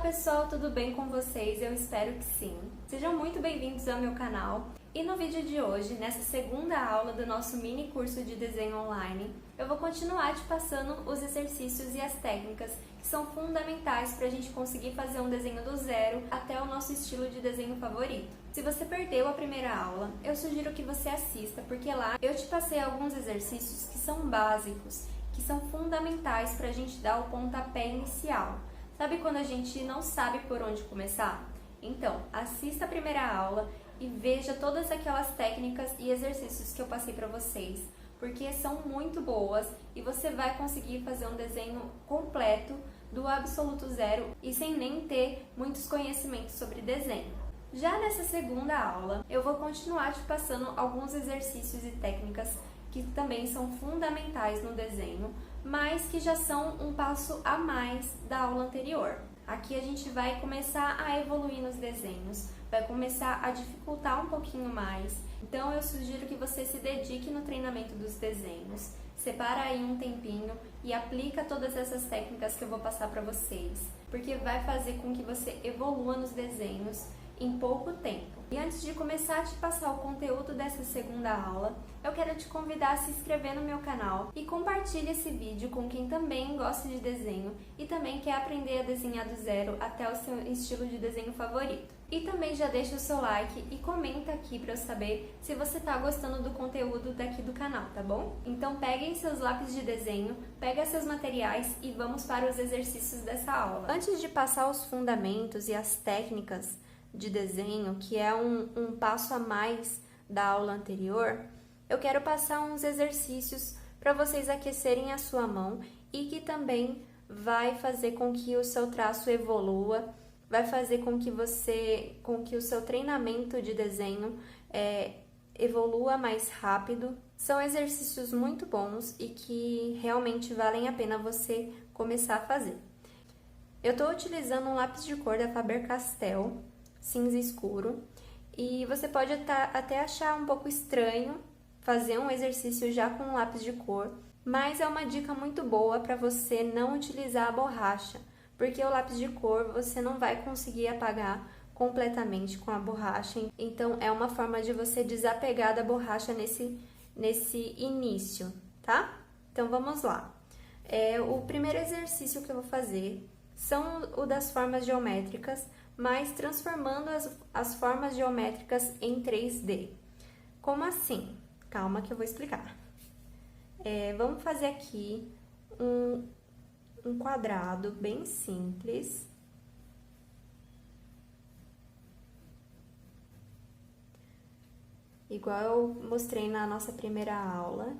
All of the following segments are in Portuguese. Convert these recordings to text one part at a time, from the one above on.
pessoal, tudo bem com vocês? Eu espero que sim. Sejam muito bem-vindos ao meu canal. E no vídeo de hoje, nessa segunda aula do nosso mini curso de desenho online, eu vou continuar te passando os exercícios e as técnicas que são fundamentais para a gente conseguir fazer um desenho do zero até o nosso estilo de desenho favorito. Se você perdeu a primeira aula, eu sugiro que você assista, porque lá eu te passei alguns exercícios que são básicos, que são fundamentais para a gente dar o pontapé inicial. Sabe quando a gente não sabe por onde começar? Então, assista a primeira aula e veja todas aquelas técnicas e exercícios que eu passei para vocês, porque são muito boas e você vai conseguir fazer um desenho completo do absoluto zero e sem nem ter muitos conhecimentos sobre desenho. Já nessa segunda aula, eu vou continuar te passando alguns exercícios e técnicas que também são fundamentais no desenho, mas que já são um passo a mais da aula anterior. Aqui a gente vai começar a evoluir nos desenhos, vai começar a dificultar um pouquinho mais. Então eu sugiro que você se dedique no treinamento dos desenhos, separa aí um tempinho e aplica todas essas técnicas que eu vou passar para vocês, porque vai fazer com que você evolua nos desenhos em pouco tempo. E antes de começar a te passar o conteúdo dessa segunda aula, eu quero te convidar a se inscrever no meu canal e compartilhe esse vídeo com quem também gosta de desenho e também quer aprender a desenhar do zero até o seu estilo de desenho favorito. E também já deixa o seu like e comenta aqui para eu saber se você está gostando do conteúdo daqui do canal, tá bom? Então peguem seus lápis de desenho, pega seus materiais e vamos para os exercícios dessa aula. Antes de passar os fundamentos e as técnicas de desenho, que é um passo a mais da aula anterior, eu quero passar uns exercícios para vocês aquecerem a sua mão e que também vai fazer com que o seu traço evolua, vai fazer com que o seu treinamento de desenho evolua mais rápido. São exercícios muito bons e que realmente valem a pena você começar a fazer. Eu estou utilizando um lápis de cor da Faber-Castell, cinza escuro, e você pode até achar um pouco estranho fazer um exercício já com um lápis de cor, mas é uma dica muito boa para você não utilizar a borracha, porque o lápis de cor você não vai conseguir apagar completamente com a borracha, então é uma forma de você desapegar da borracha nesse início, tá? Então vamos lá. O primeiro exercício que eu vou fazer são o das formas geométricas, mas transformando as formas geométricas em 3D. Como assim? Calma que eu vou explicar. Vamos fazer aqui um quadrado bem simples. Igual eu mostrei na nossa primeira aula.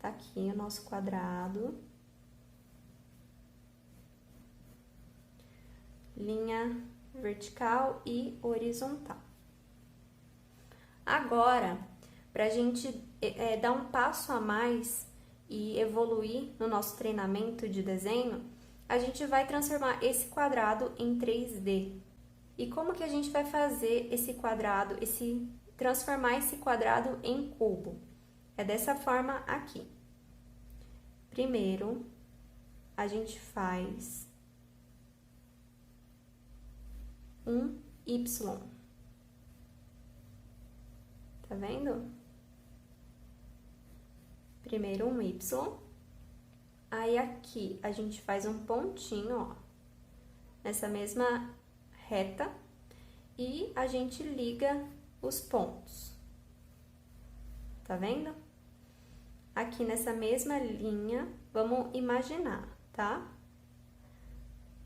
Tá aqui o nosso quadrado. Linha vertical e horizontal. Agora, para a gente dar um passo a mais e evoluir no nosso treinamento de desenho, a gente vai transformar esse quadrado em 3D. E como que a gente vai fazer esse quadrado, transformar esse quadrado em cubo? É dessa forma aqui. Primeiro, a gente faz um Y. Tá vendo? Primeiro um Y. Aí aqui a gente faz um pontinho, ó, nessa mesma reta e a gente liga os pontos. Tá vendo? Aqui nessa mesma linha, vamos imaginar, tá?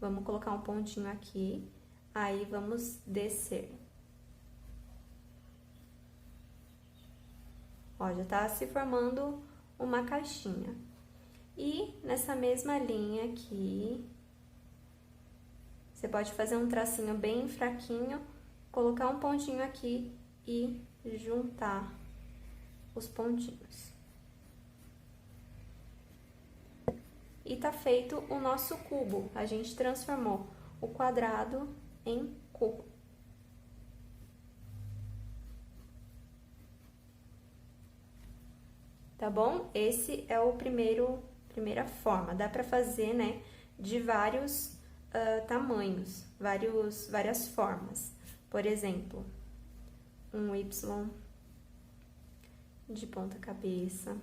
Vamos colocar um pontinho aqui. Aí, vamos descer. Ó, já tá se formando uma caixinha. E nessa mesma linha aqui, você pode fazer um tracinho bem fraquinho, colocar um pontinho aqui e juntar os pontinhos. E tá feito o nosso cubo. A gente transformou o quadrado em cubo. Tá bom? Esse é o primeira forma. Dá pra fazer, né, de vários tamanhos, várias formas. Por exemplo, um Y de ponta cabeça.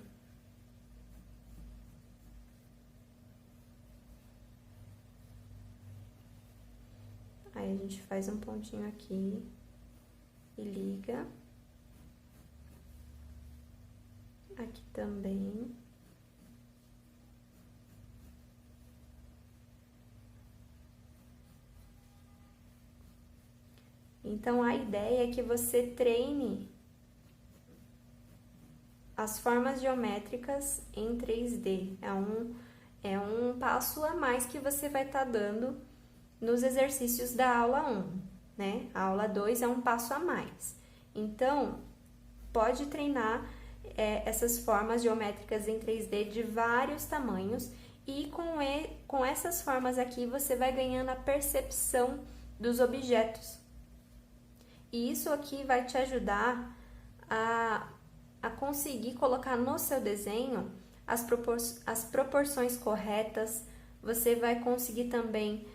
Aí a gente faz um pontinho aqui e liga. Aqui também. Então, a ideia é que você treine as formas geométricas em 3D. É um passo a mais que você vai estar dando nos exercícios da aula 1, né? A aula 2 é um passo a mais. Então, pode treinar essas formas geométricas em 3D de vários tamanhos e com essas formas aqui você vai ganhando a percepção dos objetos. E isso aqui vai te ajudar a conseguir colocar no seu desenho as proporções corretas. Você vai conseguir também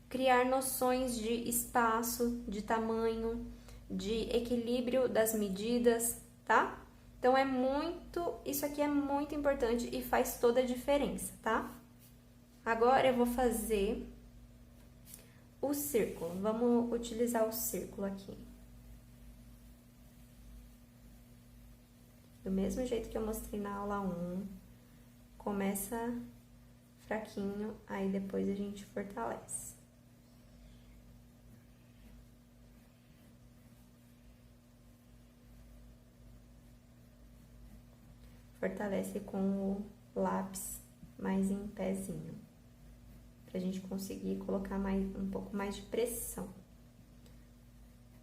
criar noções de espaço, de tamanho, de equilíbrio das medidas, tá? Então, isso aqui é muito importante e faz toda a diferença, tá? Agora, eu vou fazer o círculo. Vamos utilizar o círculo aqui. Do mesmo jeito que eu mostrei na aula 1, começa fraquinho, aí depois a gente fortalece. Fortalece com o lápis mais em pezinho, pra gente conseguir colocar um pouco mais de pressão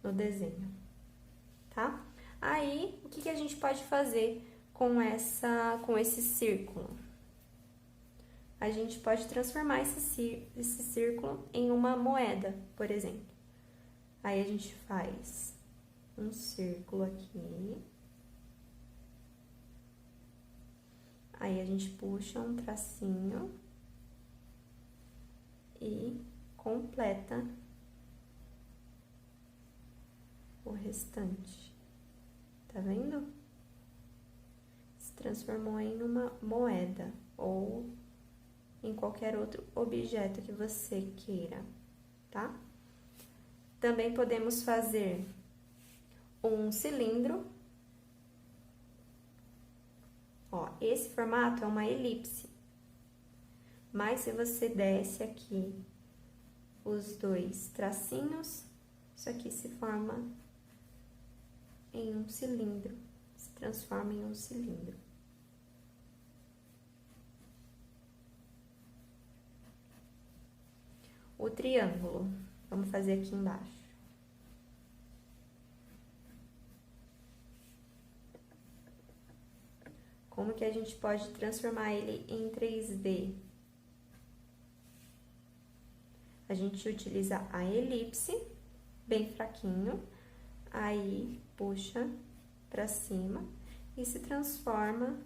no desenho, tá? Aí, o que a gente pode fazer com esse círculo? A gente pode transformar esse círculo em uma moeda, por exemplo. Aí, a gente faz um círculo aqui. Aí, a gente puxa um tracinho e completa o restante. Tá vendo? Se transformou em uma moeda ou em qualquer outro objeto que você queira, tá? Também podemos fazer um cilindro. Ó, esse formato é uma elipse. Mas se você desce aqui os dois tracinhos, isso aqui se forma em um cilindro, se transforma em um cilindro. O triângulo, vamos fazer aqui embaixo. Como que a gente pode transformar ele em 3D? A gente utiliza a elipse, bem fraquinho, aí puxa pra cima e se transforma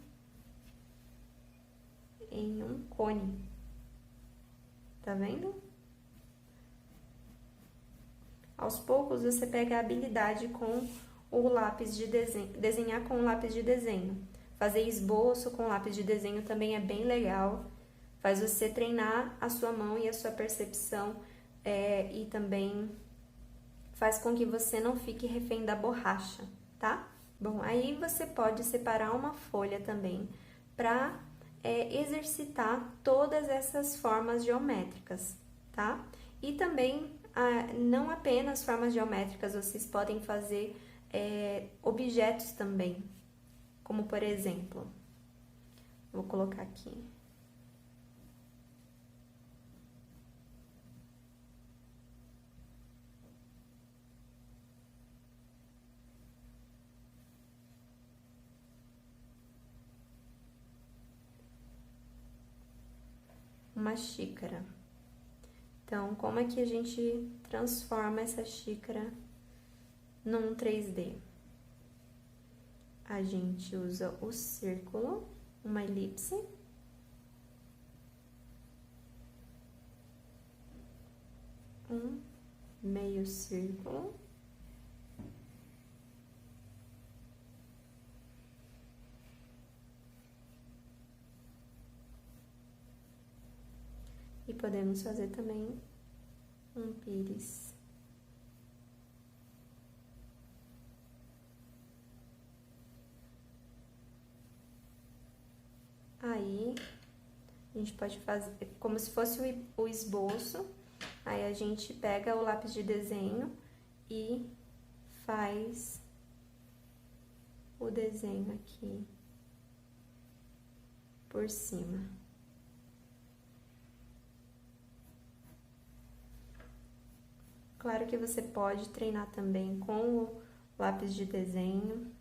em um cone. Tá vendo? Aos poucos você pega a habilidade com o lápis de desenhar com o lápis de desenho. Fazer esboço com lápis de desenho também é bem legal. Faz você treinar a sua mão e a sua percepção e também faz com que você não fique refém da borracha, tá? Bom, aí você pode separar uma folha também para exercitar todas essas formas geométricas, tá? E também, não apenas formas geométricas, vocês podem fazer objetos também, como por exemplo, vou colocar aqui. Uma xícara. Então, como é que a gente transforma essa xícara num 3D? A gente usa o círculo, uma elipse, um meio círculo. E podemos fazer também um pires. Aí, a gente pode fazer como se fosse o esboço. Aí, a gente pega o lápis de desenho e faz o desenho aqui por cima. Claro que você pode treinar também com o lápis de desenho.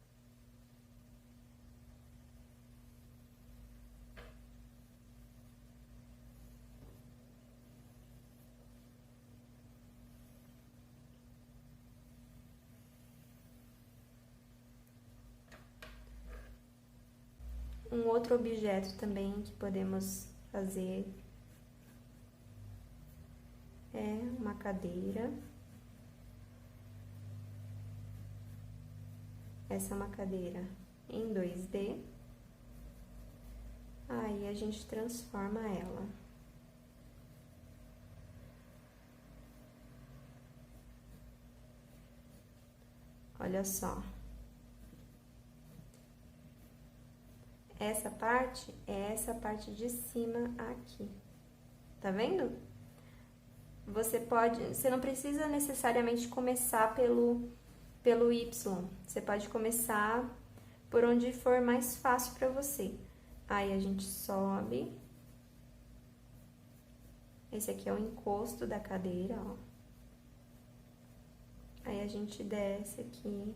Um outro objeto também que podemos fazer é uma cadeira. Essa é uma cadeira em 2D. Aí a gente transforma ela. Olha só. Essa parte é essa parte de cima aqui. Tá vendo? Você não precisa necessariamente começar pelo Y. Você pode começar por onde for mais fácil para você. Aí, a gente sobe. Esse aqui é o encosto da cadeira, ó. Aí, a gente desce aqui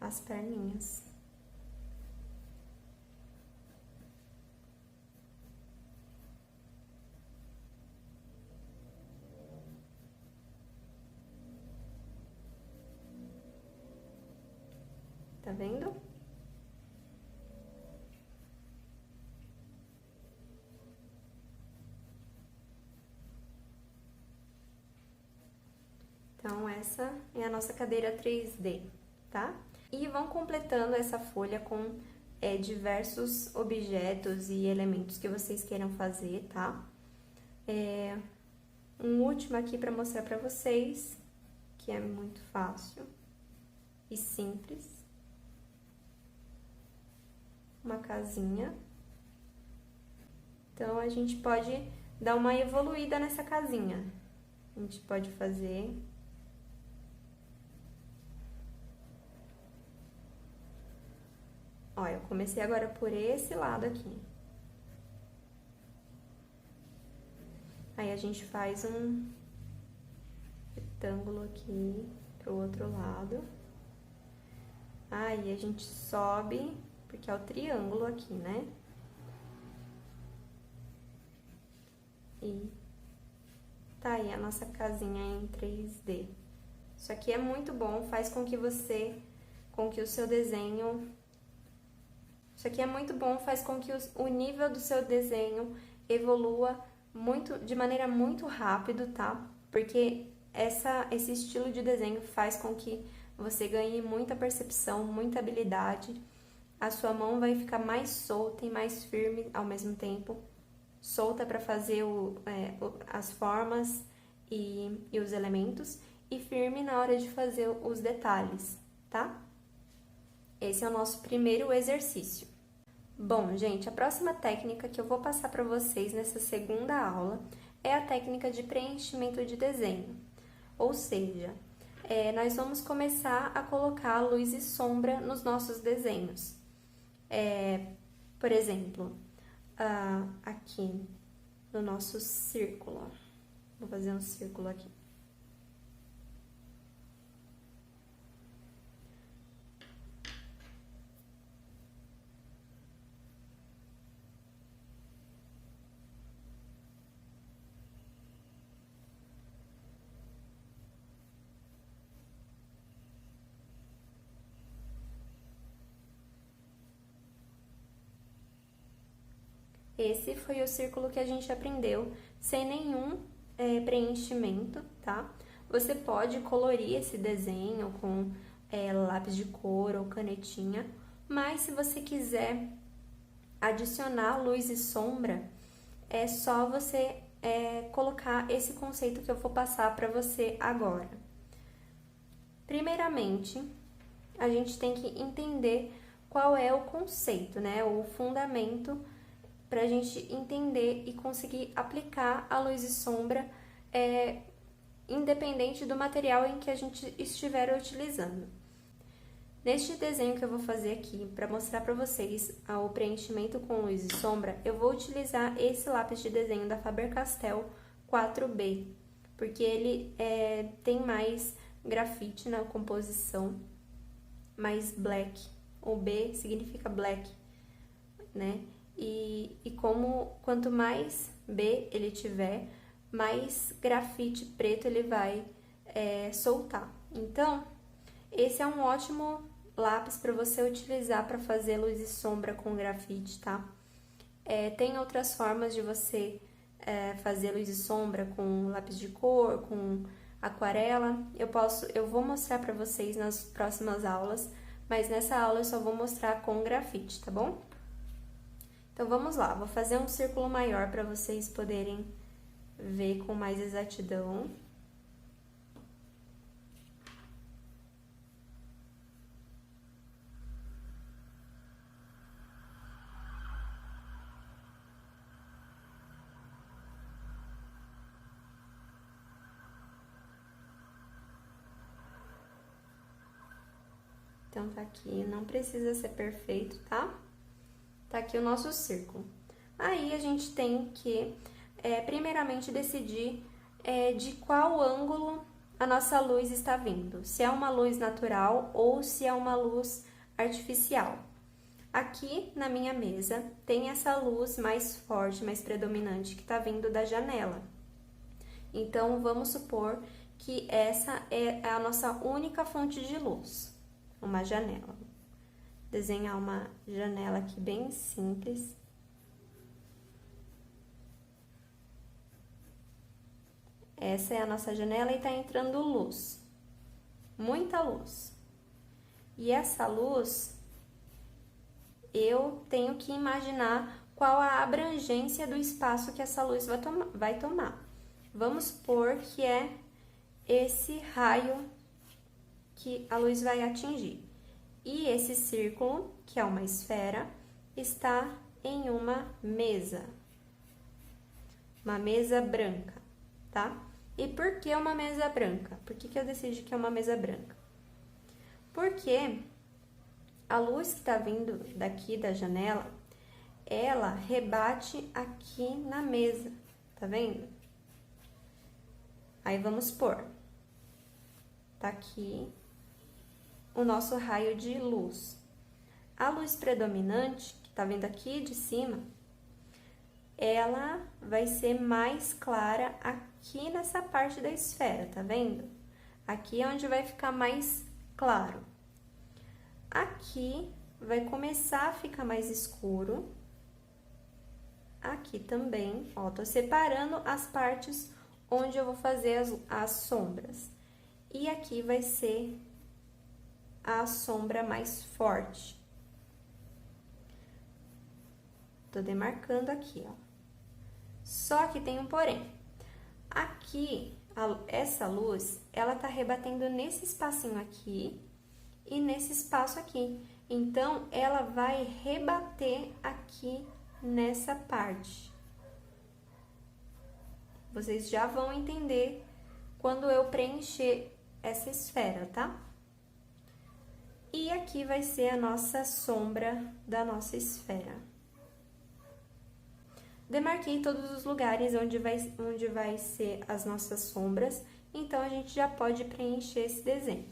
as perninhas. Tá vendo? Então, essa é a nossa cadeira 3D, tá? E vão completando essa folha com diversos objetos e elementos que vocês queiram fazer, tá? Um último aqui para mostrar para vocês, que é muito fácil e simples. Uma casinha. Então, a gente pode dar uma evoluída nessa casinha. A gente pode fazer... Ó, eu comecei agora por esse lado aqui. Aí, a gente faz um retângulo aqui pro outro lado. Aí, a gente sobe... porque é o triângulo aqui, né? E tá aí a nossa casinha em 3D. Isso aqui é muito bom, faz com que o seu desenho... Isso aqui é muito bom, faz com que o nível do seu desenho evolua de maneira muito rápido, tá? Porque esse estilo de desenho faz com que você ganhe muita percepção, muita habilidade. A sua mão vai ficar mais solta e mais firme ao mesmo tempo. Solta para fazer as formas e os elementos. E firme na hora de fazer os detalhes, tá? Esse é o nosso primeiro exercício. Bom, gente, a próxima técnica que eu vou passar para vocês nessa segunda aula é a técnica de preenchimento de desenho. Ou seja, nós vamos começar a colocar luz e sombra nos nossos desenhos. Por exemplo, aqui no nosso círculo, ó. Vou fazer um círculo aqui. Esse foi o círculo que a gente aprendeu sem nenhum preenchimento, tá? Você pode colorir esse desenho com lápis de cor ou canetinha, mas se você quiser adicionar luz e sombra, é só você colocar esse conceito que eu vou passar para você agora. Primeiramente, a gente tem que entender qual é o conceito, né? O fundamento para a gente entender e conseguir aplicar a luz e sombra independente do material em que a gente estiver utilizando. Neste desenho que eu vou fazer aqui, para mostrar para vocês o preenchimento com luz e sombra, eu vou utilizar esse lápis de desenho da Faber-Castell 4B, porque ele tem mais grafite na composição, mais black. O B significa black, né? E quanto mais B ele tiver, mais grafite preto ele vai soltar. Então, esse é um ótimo lápis para você utilizar para fazer luz e sombra com grafite, tá? Tem outras formas de você fazer luz e sombra com lápis de cor, com aquarela. Eu vou mostrar para vocês nas próximas aulas, mas nessa aula eu só vou mostrar com grafite, tá bom? Então vamos lá, vou fazer um círculo maior para vocês poderem ver com mais exatidão. Então, tá aqui, não precisa ser perfeito, tá? Tá aqui o nosso círculo. Aí, a gente tem que, primeiramente, decidir de qual ângulo a nossa luz está vindo. Se é uma luz natural ou se é uma luz artificial. Aqui, na minha mesa, tem essa luz mais forte, mais predominante, que tá vindo da janela. Então, vamos supor que essa é a nossa única fonte de luz. Uma janela. Vou desenhar uma janela aqui bem simples. Essa é a nossa janela e tá entrando luz. Muita luz. E essa luz, eu tenho que imaginar qual a abrangência do espaço que essa luz vai tomar. Vamos supor que é esse raio que a luz vai atingir. E esse círculo, que é uma esfera, está em uma mesa branca, tá? E por que uma mesa branca? Por que eu decidi que é uma mesa branca? Porque a luz que está vindo daqui da janela, ela rebate aqui na mesa, tá vendo? Aí vamos supor, tá aqui o nosso raio de luz. A luz predominante, que tá vindo aqui de cima, ela vai ser mais clara aqui nessa parte da esfera, tá vendo? Aqui é onde vai ficar mais claro. Aqui vai começar a ficar mais escuro. Aqui também, ó, tô separando as partes onde eu vou fazer as sombras. E aqui vai ser a sombra mais forte. Tô demarcando aqui, ó. Só que tem um porém. Aqui, essa luz, ela tá rebatendo nesse espacinho aqui e nesse espaço aqui. Então, ela vai rebater aqui nessa parte. Vocês já vão entender quando eu preencher essa esfera, tá? E aqui vai ser a nossa sombra da nossa esfera. Demarquei todos os lugares onde vai ser as nossas sombras, então a gente já pode preencher esse desenho.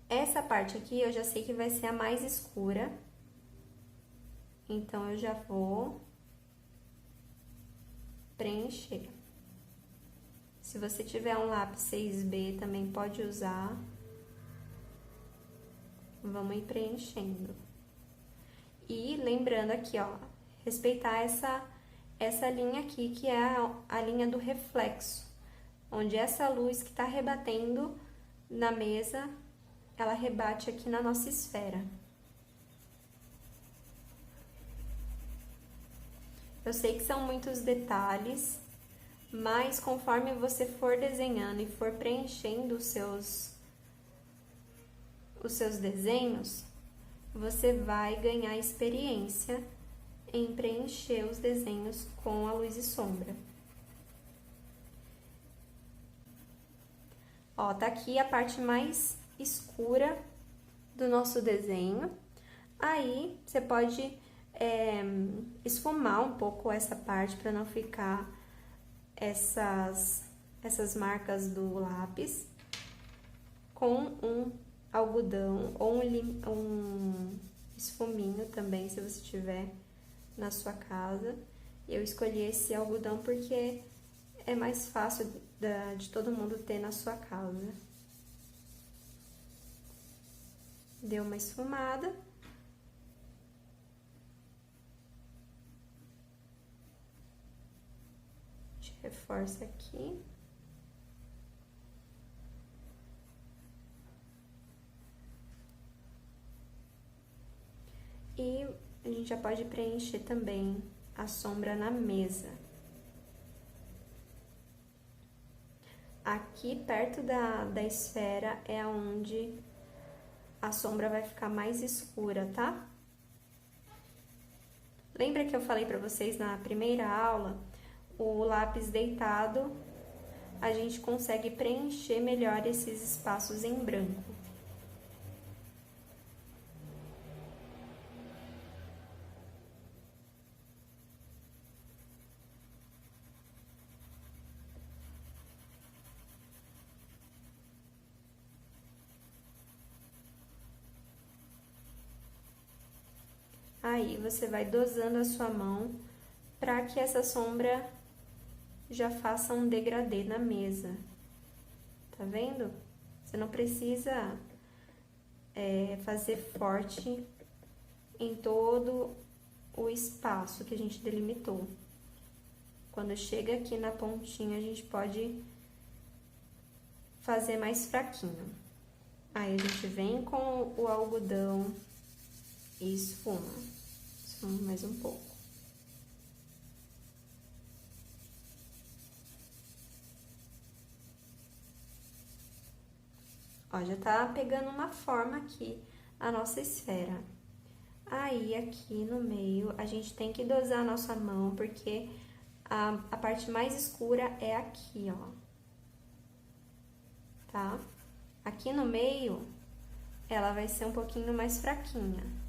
Essa parte aqui eu já sei que vai ser a mais escura, então eu já vou preencher. Se você tiver um lápis 6B, também pode usar. Vamos ir preenchendo. E lembrando aqui, ó, respeitar essa linha aqui, que é a linha do reflexo, onde essa luz que está rebatendo na mesa, ela rebate aqui na nossa esfera. Eu sei que são muitos detalhes, mas conforme você for desenhando e for preenchendo os seus desenhos, você vai ganhar experiência em preencher os desenhos com a luz e sombra. Ó, tá aqui a parte mais escura do nosso desenho. Aí, você pode esfumar um pouco essa parte para não ficar essas marcas do lápis com um algodão ou um esfuminho também, se você tiver na sua casa. Eu escolhi esse algodão porque é mais fácil de todo mundo ter na sua casa. Deu uma esfumada. A gente reforça aqui. E a gente já pode preencher também a sombra na mesa. Aqui perto da esfera é onde a sombra vai ficar mais escura, tá? Lembra que eu falei pra vocês na primeira aula, o lápis deitado, a gente consegue preencher melhor esses espaços em branco. Aí, você vai dosando a sua mão para que essa sombra já faça um degradê na mesa. Tá vendo? Você não precisa fazer forte em todo o espaço que a gente delimitou. Quando chega aqui na pontinha, a gente pode fazer mais fraquinho. Aí, a gente vem com o algodão e esfuma. Esfuma mais um pouco. Ó, já tá pegando uma forma aqui a nossa esfera. Aí, aqui no meio, a gente tem que dosar a nossa mão, porque a parte mais escura é aqui, ó. Tá? Aqui no meio, ela vai ser um pouquinho mais fraquinha.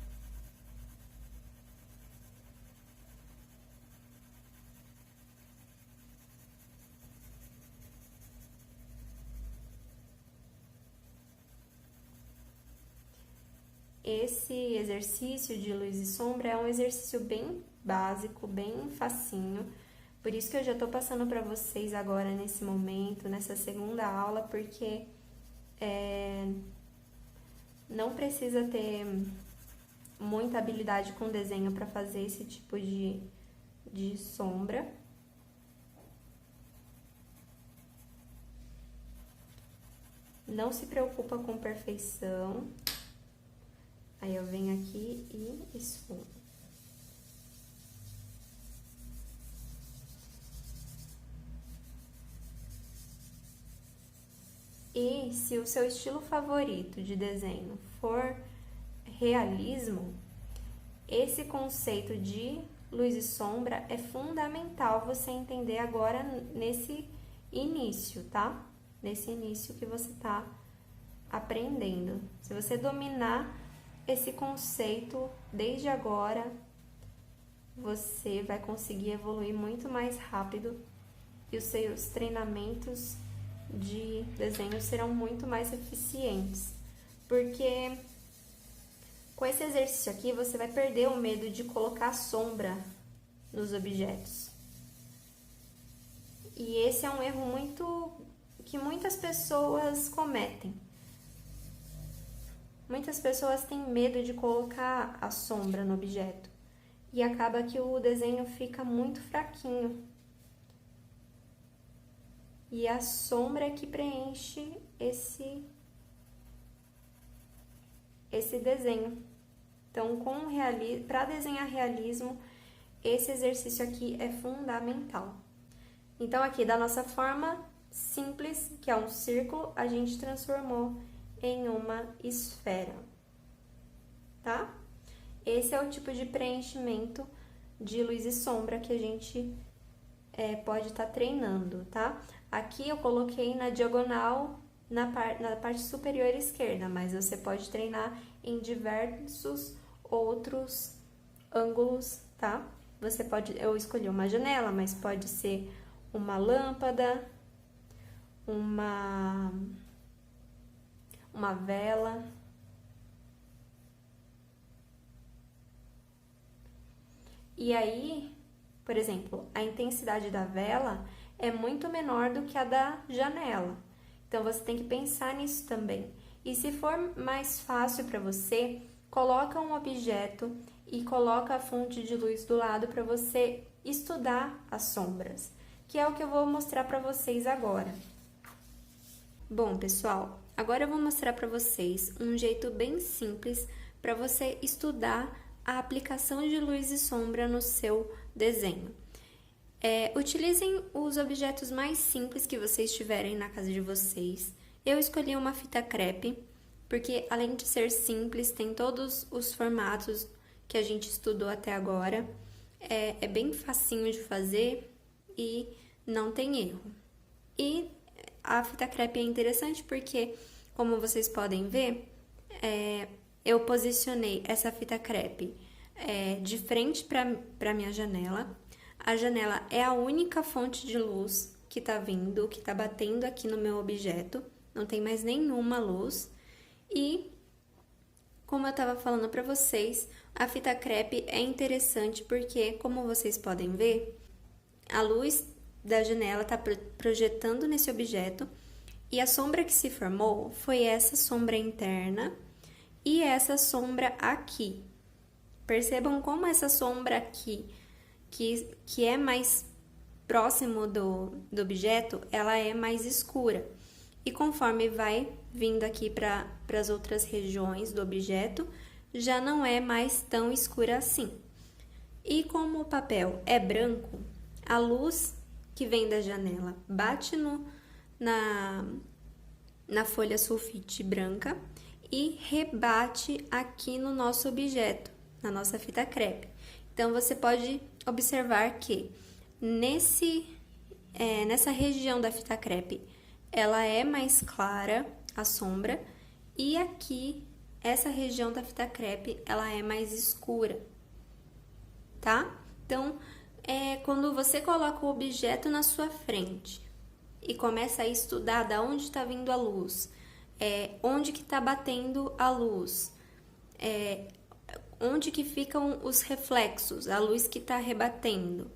Esse exercício de luz e sombra é um exercício bem básico, bem facinho. Por isso que eu já tô passando para vocês agora nesse momento, nessa segunda aula, porque não precisa ter muita habilidade com desenho para fazer esse tipo de sombra. Não se preocupa com perfeição. Aí, eu venho aqui e esfumo. E se o seu estilo favorito de desenho for realismo, esse conceito de luz e sombra é fundamental você entender agora nesse início, tá? Nesse início que você tá aprendendo. Se você dominar esse conceito desde agora, você vai conseguir evoluir muito mais rápido e os seus treinamentos de desenho serão muito mais eficientes, porque com esse exercício aqui você vai perder o medo de colocar sombra nos objetos. E esse é um erro que muitas pessoas cometem. Muitas pessoas têm medo de colocar a sombra no objeto. e acaba que o desenho fica muito fraquinho. E a sombra é que preenche esse desenho. Então, para desenhar realismo, esse exercício aqui é fundamental. Então, aqui da nossa forma simples, que é um círculo, a gente transformou em uma esfera, tá? Esse é o tipo de preenchimento de luz e sombra que a gente pode estar treinando, tá? Aqui eu coloquei na diagonal, na parte superior esquerda, mas você pode treinar em diversos outros ângulos, tá? Eu escolhi uma janela, mas pode ser uma lâmpada, uma vela. E aí, por exemplo, a intensidade da vela é muito menor do que a da janela. Então, você tem que pensar nisso também. E se for mais fácil para você, coloca um objeto e coloca a fonte de luz do lado para você estudar as sombras, que é o que eu vou mostrar para vocês agora. Bom, pessoal, agora eu vou mostrar para vocês um jeito bem simples para você estudar a aplicação de luz e sombra no seu desenho. Utilizem os objetos mais simples que vocês tiverem na casa de vocês. Eu escolhi uma fita crepe, porque além de ser simples, tem todos os formatos que a gente estudou até agora. É bem facinho de fazer e não tem erro. E a fita crepe é interessante porque, como vocês podem ver, eu posicionei essa fita crepe de frente para minha janela. A janela é a única fonte de luz que tá vindo, que tá batendo aqui no meu objeto. Não tem mais nenhuma luz. E, como eu tava falando para vocês, a fita crepe é interessante porque, como vocês podem ver, a luz da janela tá projetando nesse objeto e a sombra que se formou foi essa sombra interna e essa sombra aqui. Percebam como essa sombra aqui, que é mais próximo do objeto, ela é mais escura. E conforme vai vindo aqui para as outras regiões do objeto, já não é mais tão escura assim. E como o papel é branco, a luz que vem da janela bate na folha sulfite branca e rebate aqui no nosso objeto, na nossa fita crepe. Então, você pode observar que nessa região da fita crepe, ela é mais clara, a sombra, e aqui, essa região da fita crepe, ela é mais escura, tá? Então, quando você coloca o objeto na sua frente e começa a estudar da onde está vindo a luz, onde que está batendo a luz, onde que ficam os reflexos, a luz que está rebatendo,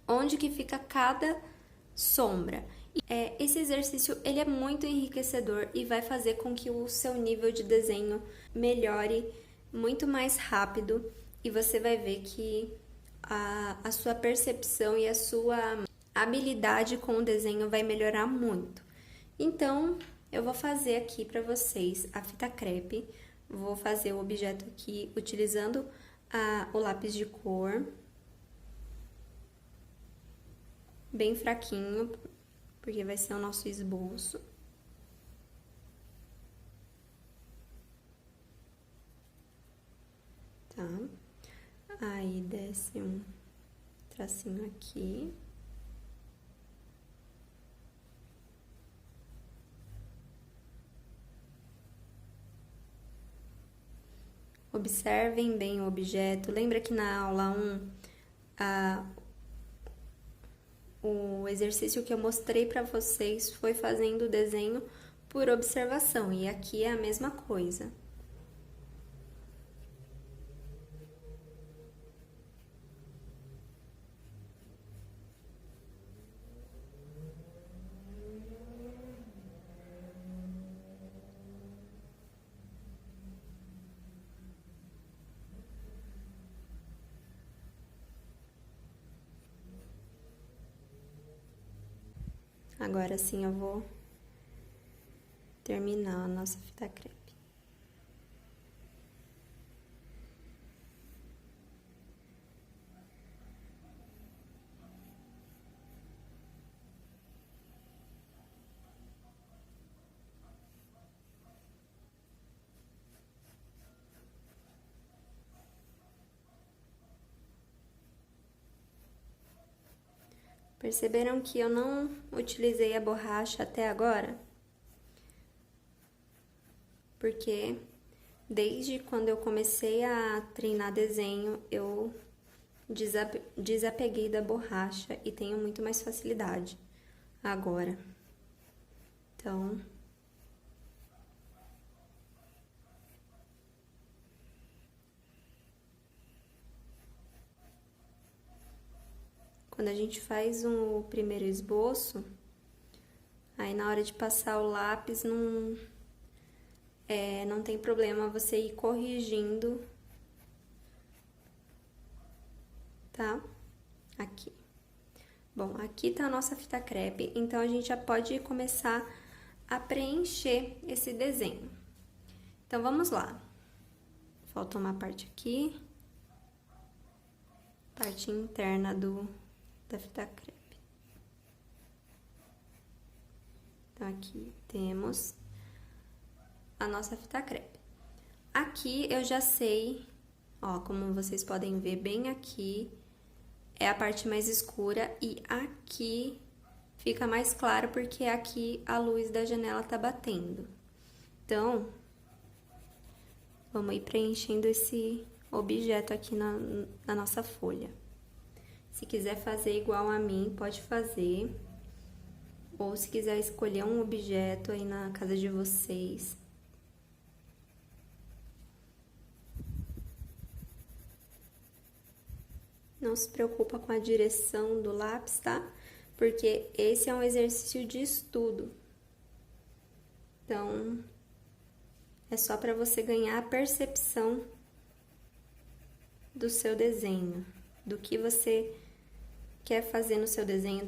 onde que fica cada sombra. Esse exercício ele é muito enriquecedor e vai fazer com que o seu nível de desenho melhore muito mais rápido e você vai ver que a sua percepção e a sua habilidade com o desenho vai melhorar muito. Então, eu vou fazer aqui para vocês a fita crepe. Vou fazer o objeto aqui utilizando o lápis de cor, bem fraquinho, porque vai ser o nosso esboço. Tá? Aí, desce um tracinho aqui. Observem bem o objeto. Lembra que na aula 1, o exercício que eu mostrei para vocês foi fazendo o desenho por observação, e aqui é a mesma coisa. Agora sim eu vou terminar a nossa fita crepe. Perceberam que eu não utilizei a borracha até agora? Porque desde quando eu comecei a treinar desenho, eu desapeguei da borracha e tenho muito mais facilidade agora. Então, quando a gente faz o primeiro esboço, aí na hora de passar o lápis não tem problema você ir corrigindo, tá? Aqui. Bom, aqui tá a nossa fita crepe, então a gente já pode começar a preencher esse desenho. Então, vamos lá. Falta uma parte aqui, parte interna da fita crepe. Então, aqui temos a nossa fita crepe. Aqui eu já sei, ó, como vocês podem ver, bem aqui é a parte mais escura e aqui fica mais claro porque aqui a luz da janela tá batendo. Então, vamos ir preenchendo esse objeto aqui na nossa folha. Se quiser fazer igual a mim, pode fazer. Ou se quiser escolher um objeto aí na casa de vocês. Não se preocupa com a direção do lápis, tá? Porque esse é um exercício de estudo. Então, é só para você ganhar a percepção do seu desenho, do que você quer fazer no seu desenho,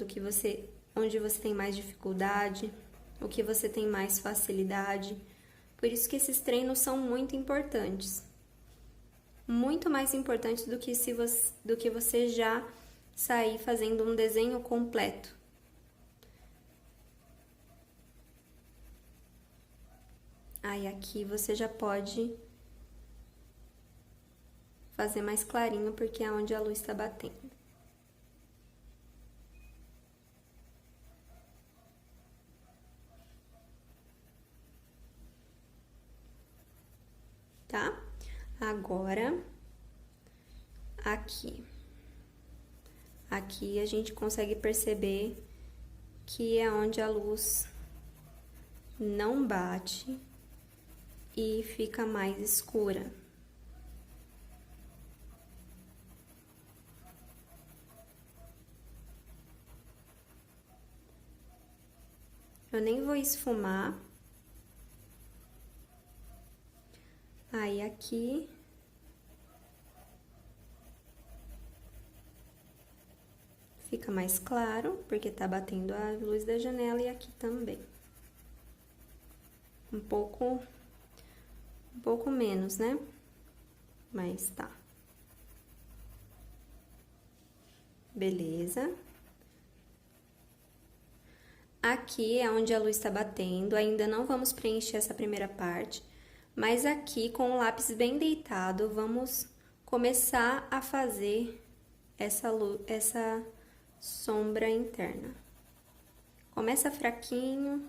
onde você tem mais dificuldade, o que você tem mais facilidade. Por isso que esses treinos são muito importantes. Muito mais importantes do que você já sair fazendo um desenho completo. Aí aqui você já pode fazer mais clarinho, porque é onde a luz está batendo. Tá? Agora, aqui. Aqui a gente consegue perceber que é onde a luz não bate e fica mais escura. Eu nem vou esfumar. Aí, aqui, fica mais claro, porque tá batendo a luz da janela e aqui também. Um pouco menos, né? Mas tá. Beleza. Aqui é onde a luz tá batendo, ainda não vamos preencher essa primeira parte. Mas aqui, com o lápis bem deitado, vamos começar a fazer essa sombra interna. Começa fraquinho.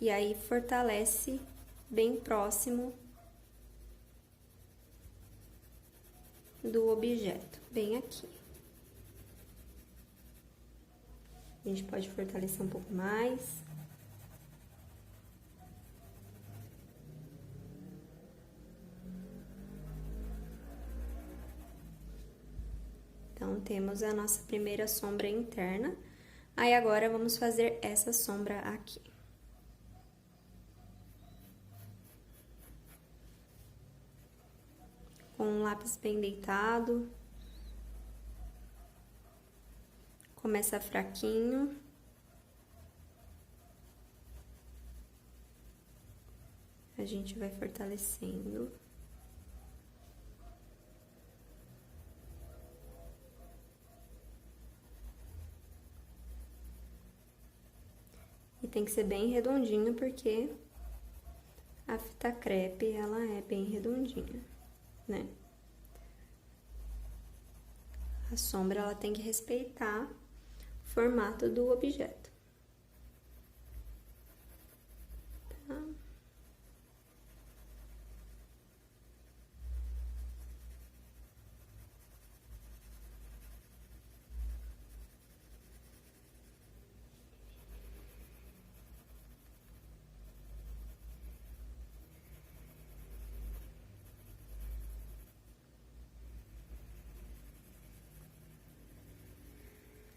E aí, fortalece bem próximo do objeto, bem aqui. A gente pode fortalecer um pouco mais. Então, temos a nossa primeira sombra interna. Aí, agora, vamos fazer essa sombra aqui. com um lápis bem deitado. Começa fraquinho. A gente vai fortalecendo. E tem que ser bem redondinho, porque a fita crepe, ela é bem redondinha, né? A sombra, ela tem que respeitar o formato do objeto. Tá?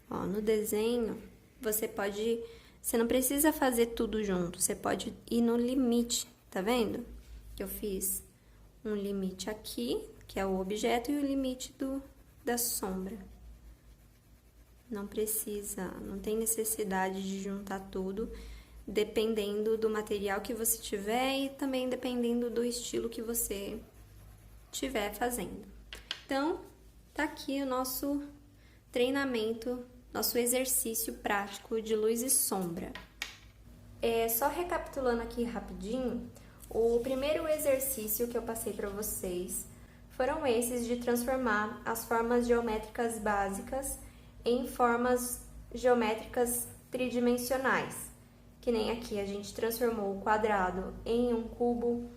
Ó, no desenho, você não precisa fazer tudo junto, você pode ir no limite, tá vendo? Que eu fiz um limite aqui, que é o objeto, e o limite da sombra. Não tem necessidade de juntar tudo, dependendo do material que você tiver e também dependendo do estilo que você estiver fazendo. Então, tá aqui o nosso treinamento, nosso exercício prático de luz e sombra. Só recapitulando aqui rapidinho, o primeiro exercício que eu passei para vocês foram esses de transformar as formas geométricas básicas em formas geométricas tridimensionais. Que nem aqui, a gente transformou o quadrado em um cubo,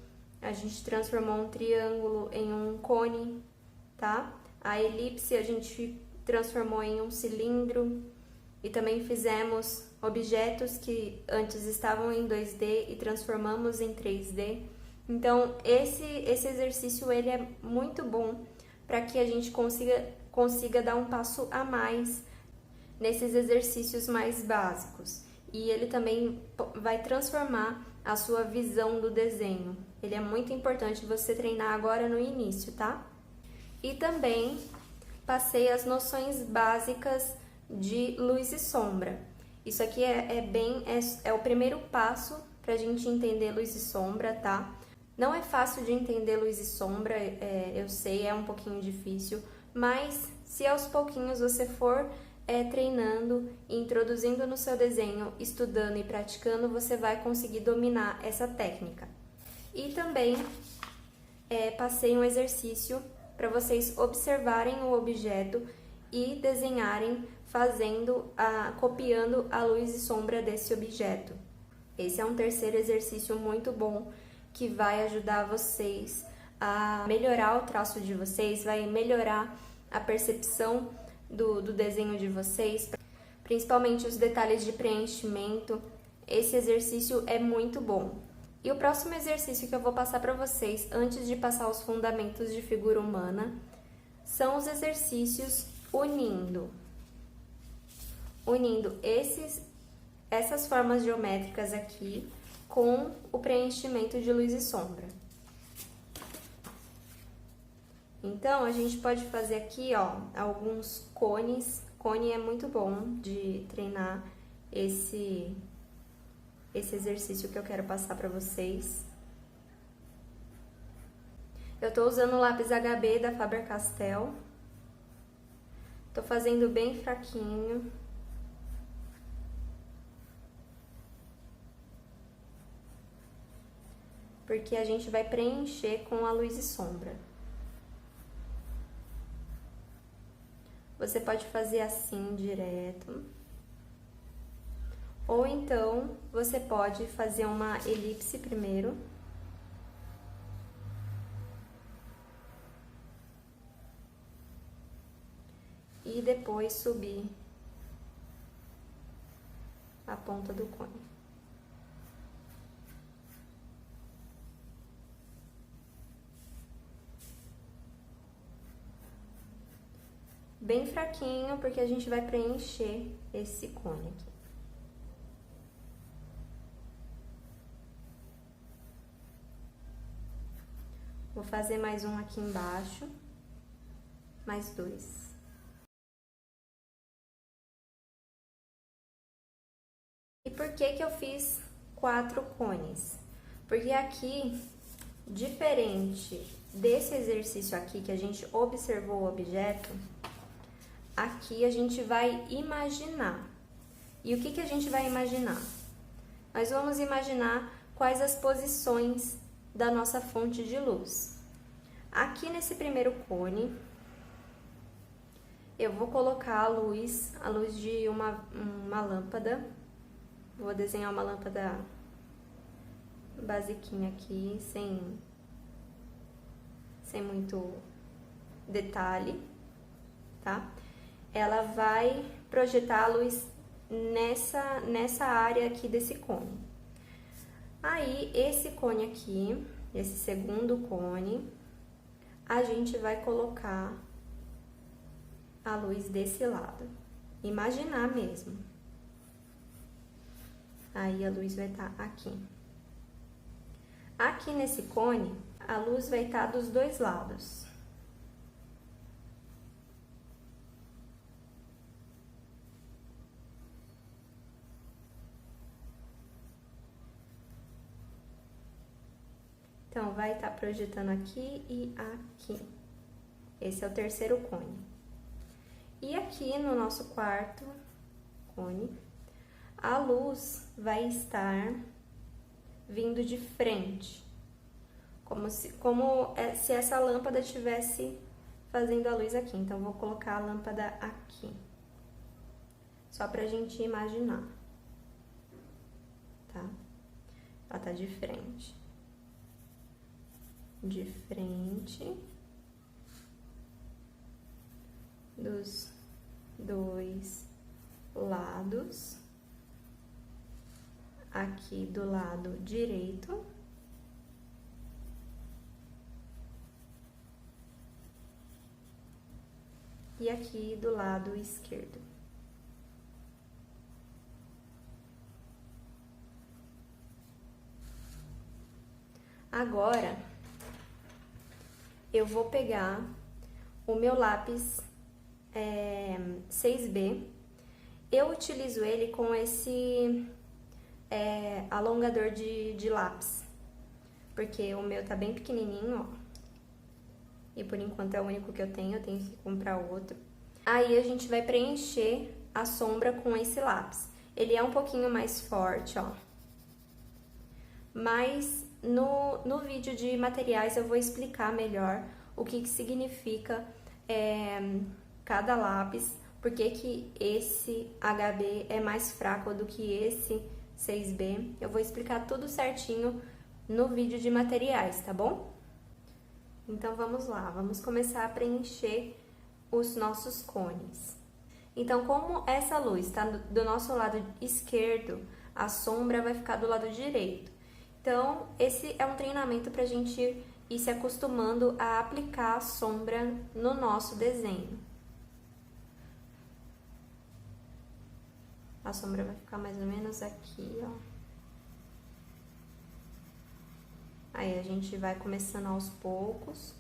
a gente transformou um triângulo em um cone, tá? A elipse a gente transformou em um cilindro e também fizemos objetos que antes estavam em 2D e transformamos em 3D. Então, esse exercício ele é muito bom para que a gente consiga dar um passo a mais nesses exercícios mais básicos. E ele também vai transformar a sua visão do desenho. Ele é muito importante você treinar agora no início, tá? E também passei as noções básicas de luz e sombra. Isso aqui é o primeiro passo para a gente entender luz e sombra, tá? Não é fácil de entender luz e sombra, eu sei, é um pouquinho difícil, mas se aos pouquinhos você for treinando, introduzindo no seu desenho, estudando e praticando, você vai conseguir dominar essa técnica. E também passei um exercício para vocês observarem o objeto e desenharem copiando a luz e sombra desse objeto. Esse é um terceiro exercício muito bom que vai ajudar vocês a melhorar o traço de vocês, vai melhorar a percepção do desenho de vocês, principalmente os detalhes de preenchimento. Esse exercício é muito bom. E o próximo exercício que eu vou passar para vocês, antes de passar os fundamentos de figura humana, são os exercícios unindo essas formas geométricas aqui com o preenchimento de luz e sombra. Então, a gente pode fazer aqui, ó, alguns cones. Cone é muito bom de treinar esse exercício que eu quero passar para vocês. Eu tô usando o lápis HB da Faber-Castell. Tô fazendo bem fraquinho. Porque a gente vai preencher com a luz e sombra. Você pode fazer assim, direto. Ou então, você pode fazer uma elipse primeiro. E depois subir a ponta do cone. Bem fraquinho, porque a gente vai preencher esse cone aqui. Vou fazer mais um aqui embaixo, mais 2. E por que que eu fiz 4 cones? Porque aqui, diferente desse exercício aqui que a gente observou o objeto, aqui a gente vai imaginar. E o que que a gente vai imaginar? Nós vamos imaginar quais as posições da nossa fonte de luz. Aqui nesse primeiro cone, eu vou colocar a luz de uma lâmpada. Vou desenhar uma lâmpada basiquinha aqui, sem muito detalhe, tá? Ela vai projetar a luz nessa área aqui desse cone. Aí, esse cone aqui, esse segundo cone, a gente vai colocar a luz desse lado. Imaginar mesmo. Aí, a luz vai estar aqui. Aqui nesse cone, a luz vai estar dos dois lados. Então, vai estar projetando aqui e aqui. Esse é o terceiro cone. E aqui no nosso quarto cone, a luz vai estar vindo de frente. Como se essa lâmpada estivesse fazendo a luz aqui. Então, vou colocar a lâmpada aqui. Só pra gente imaginar. Tá? Ela tá de frente. De frente dos dois lados, aqui do lado direito e aqui do lado esquerdo. Agora, eu vou pegar o meu lápis 6B. Eu utilizo ele com esse alongador de lápis, porque o meu tá bem pequenininho, ó. E por enquanto é o único que eu tenho que comprar outro. Aí a gente vai preencher a sombra com esse lápis. Ele é um pouquinho mais forte, ó. Mas no vídeo de materiais eu vou explicar melhor o que significa cada lápis, porque que esse HB é mais fraco do que esse 6B. Eu vou explicar tudo certinho no vídeo de materiais, tá bom? Então vamos lá, vamos começar a preencher os nossos cones. Então, como essa luz está do nosso lado esquerdo, a sombra vai ficar do lado direito. Então, esse é um treinamento para a gente ir se acostumando a aplicar a sombra no nosso desenho. A sombra vai ficar mais ou menos aqui, ó. Aí, a gente vai começando aos poucos.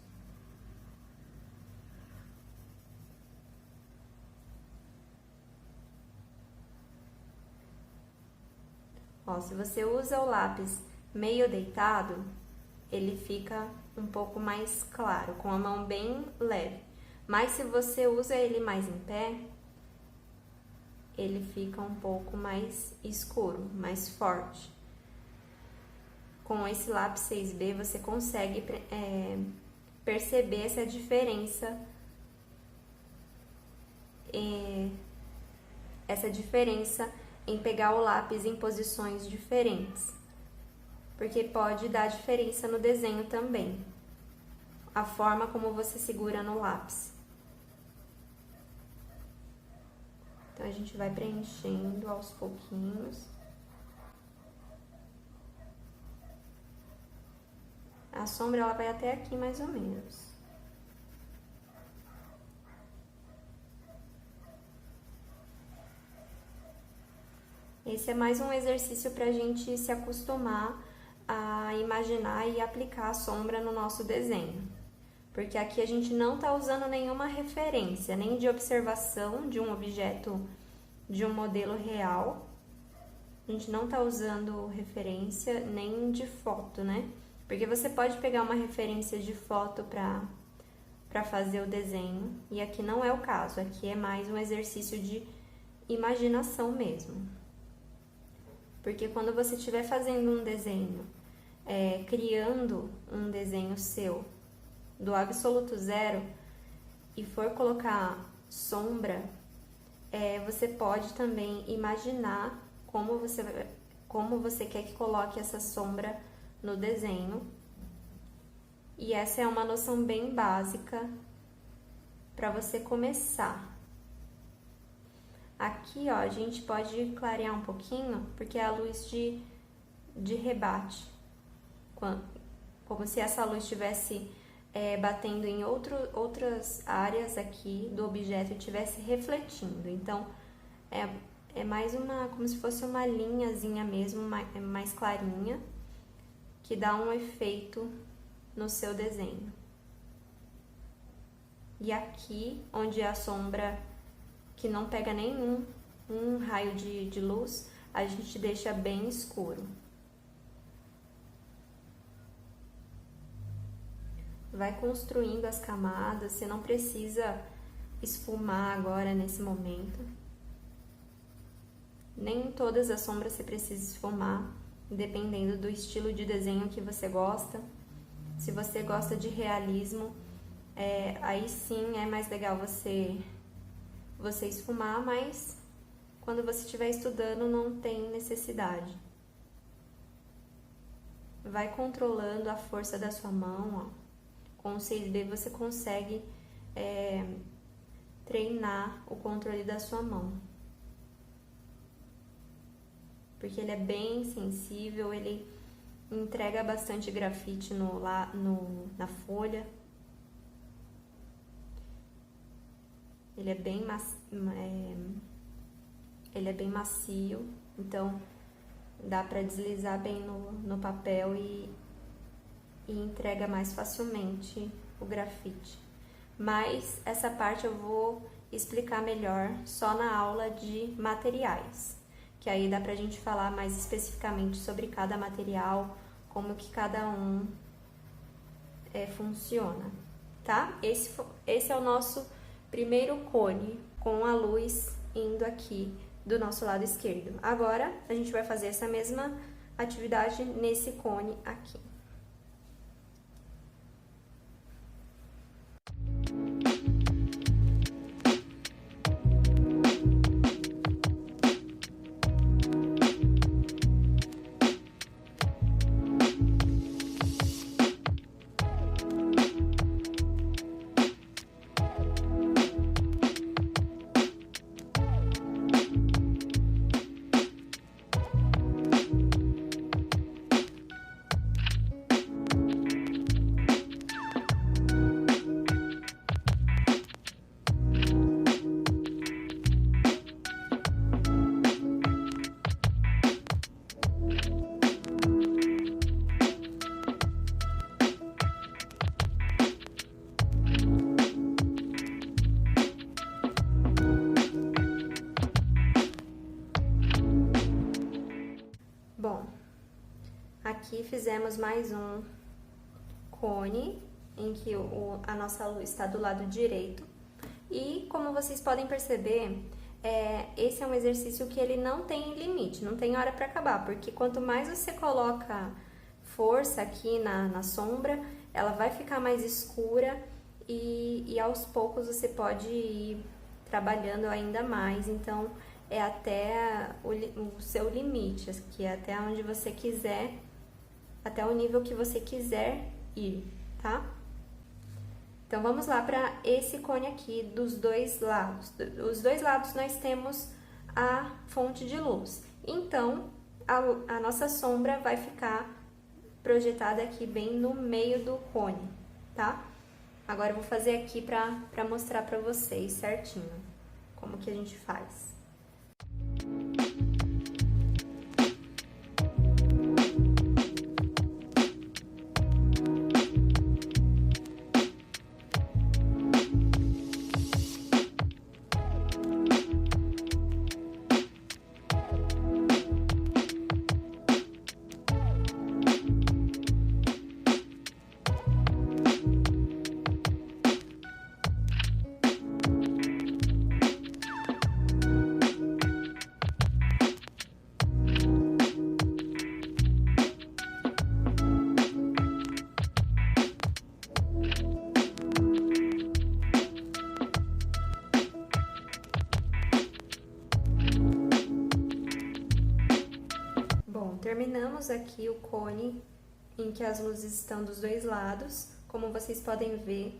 Ó, se você usa o lápis meio deitado, ele fica um pouco mais claro, com a mão bem leve. Mas se você usa ele mais em pé, ele fica um pouco mais escuro, mais forte. Com esse lápis 6B, você consegue perceber essa diferença, em pegar o lápis em posições diferentes, porque pode dar diferença no desenho também, a forma como você segura no lápis. Então, a gente vai preenchendo aos pouquinhos. A sombra, ela vai até aqui, mais ou menos. Esse é mais um exercício pra gente se acostumar a a imaginar e aplicar a sombra no nosso desenho. Porque aqui a gente não está usando nenhuma referência, nem de observação de um objeto, de um modelo real. A gente não está usando referência nem de foto, né? Porque você pode pegar uma referência de foto para fazer o desenho, e aqui não é o caso, aqui é mais um exercício de imaginação mesmo. Porque quando você estiver fazendo um desenho, criando um desenho seu do absoluto zero e for colocar sombra, você pode também imaginar como você quer que coloque essa sombra no desenho. E essa é uma noção bem básica para você começar. Aqui, ó, a gente pode clarear um pouquinho, porque é a luz de rebate. Como se essa luz estivesse batendo em outras áreas aqui do objeto e estivesse refletindo. Então, é mais como se fosse uma linhazinha mesmo, mais clarinha, que dá um efeito no seu desenho. E aqui, onde é a sombra que não pega nenhum raio de luz, a gente deixa bem escuro. Vai construindo as camadas, você não precisa esfumar agora nesse momento. Nem todas as sombras você precisa esfumar, dependendo do estilo de desenho que você gosta. Se você gosta de realismo, aí sim é mais legal você esfumar, mas quando você estiver estudando não tem necessidade. Vai controlando a força da sua mão, ó. Com o 6B você consegue treinar o controle da sua mão. Porque ele é bem sensível, ele entrega bastante grafite na folha. Ele é bem macio, então dá para deslizar bem no papel e entrega mais facilmente o grafite. Mas essa parte eu vou explicar melhor só na aula de materiais, que aí dá pra gente falar mais especificamente sobre cada material, como que cada um funciona, tá? Esse é o nosso primeiro cone, com a luz indo aqui do nosso lado esquerdo. Agora, a gente vai fazer essa mesma atividade nesse cone aqui. Bom, aqui fizemos mais um cone em que a nossa luz está do lado direito. E como vocês podem perceber, esse é um exercício que ele não tem limite, não tem hora para acabar, porque quanto mais você coloca força aqui na sombra, ela vai ficar mais escura e aos poucos você pode ir trabalhando ainda mais. Então, é até o seu limite, que é até onde você quiser, até o nível que você quiser ir, tá? Então, vamos lá para esse cone aqui dos dois lados. Os dois lados nós temos a fonte de luz. Então, a nossa sombra vai ficar projetada aqui bem no meio do cone, tá? Agora, eu vou fazer aqui para mostrar para vocês certinho como que a gente faz. Terminamos aqui o cone em que as luzes estão dos dois lados. Como vocês podem ver,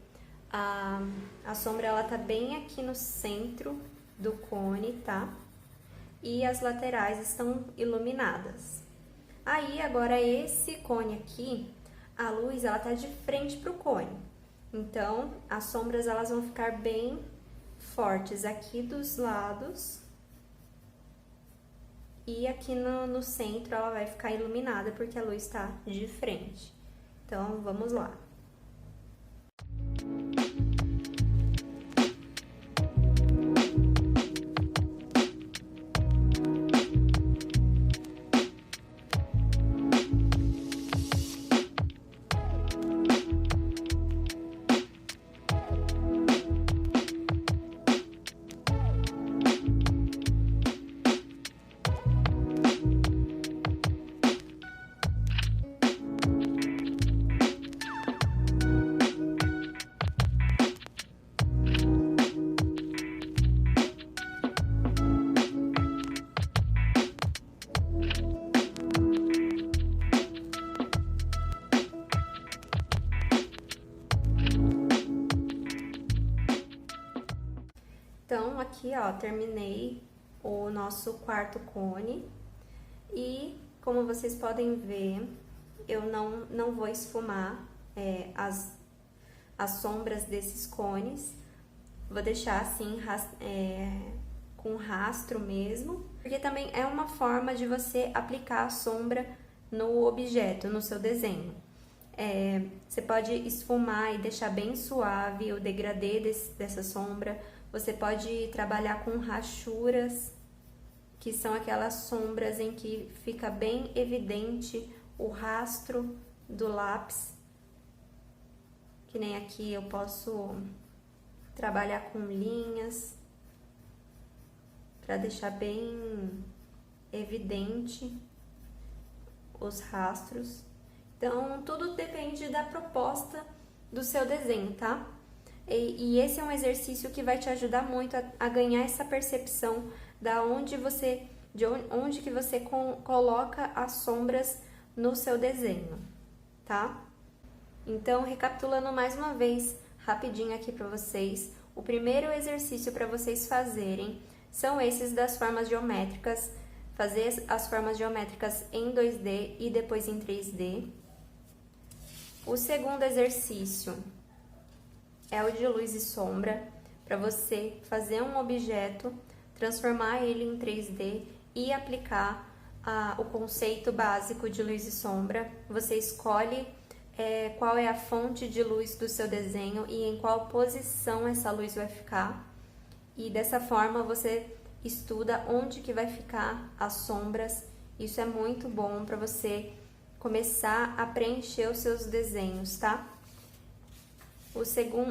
a sombra ela tá bem aqui no centro do cone, tá? E as laterais estão iluminadas. Aí, agora esse cone aqui, a luz ela tá de frente pro cone. Então, as sombras elas vão ficar bem fortes aqui dos lados. E aqui no centro ela vai ficar iluminada porque a luz tá de frente. Então, vamos lá. Então, aqui, ó, terminei o nosso quarto cone e, como vocês podem ver, eu não vou esfumar as sombras desses cones, vou deixar assim, com rastro mesmo, porque também é uma forma de você aplicar a sombra no objeto, no seu desenho. Você pode esfumar e deixar bem suave o degradê dessa sombra. Você pode trabalhar com rachuras, que são aquelas sombras em que fica bem evidente o rastro do lápis. Que nem aqui eu posso trabalhar com linhas, para deixar bem evidente os rastros. Então, tudo depende da proposta do seu desenho, tá? E esse é um exercício que vai te ajudar muito a ganhar essa percepção de onde que você coloca as sombras no seu desenho, tá? Então, recapitulando mais uma vez, rapidinho aqui para vocês, o primeiro exercício para vocês fazerem são esses das formas geométricas, fazer as formas geométricas em 2D e depois em 3D. O segundo exercício é o de luz e sombra, para você fazer um objeto, transformar ele em 3D e aplicar o conceito básico de luz e sombra. Você escolhe qual é a fonte de luz do seu desenho e em qual posição essa luz vai ficar. E dessa forma você estuda onde que vai ficar as sombras. Isso é muito bom para você começar a preencher os seus desenhos, tá?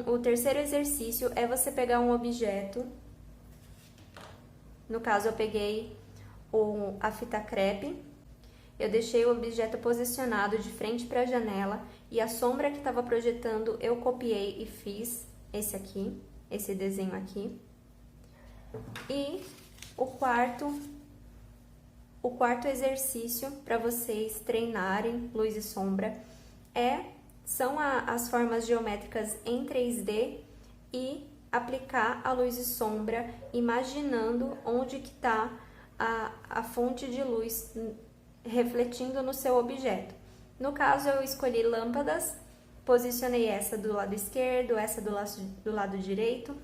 O terceiro exercício é você pegar um objeto. No caso, eu peguei a fita crepe. Eu deixei o objeto posicionado de frente para a janela e a sombra que estava projetando eu copiei e fiz esse desenho aqui. E o quarto exercício para vocês treinarem luz e sombra são as formas geométricas em 3D e aplicar a luz e sombra imaginando onde que está a fonte de luz refletindo no seu objeto. No caso, eu escolhi lâmpadas, posicionei essa do lado esquerdo, essa do lado direito,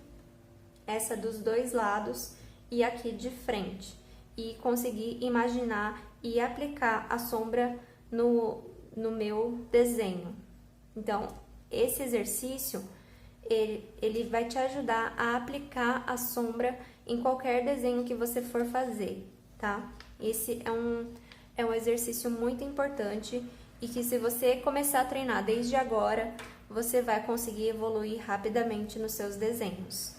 essa dos dois lados e aqui de frente. E consegui imaginar e aplicar a sombra no meu desenho. Então, esse exercício, ele vai te ajudar a aplicar a sombra em qualquer desenho que você for fazer, tá? Esse é um exercício muito importante e que se você começar a treinar desde agora, você vai conseguir evoluir rapidamente nos seus desenhos.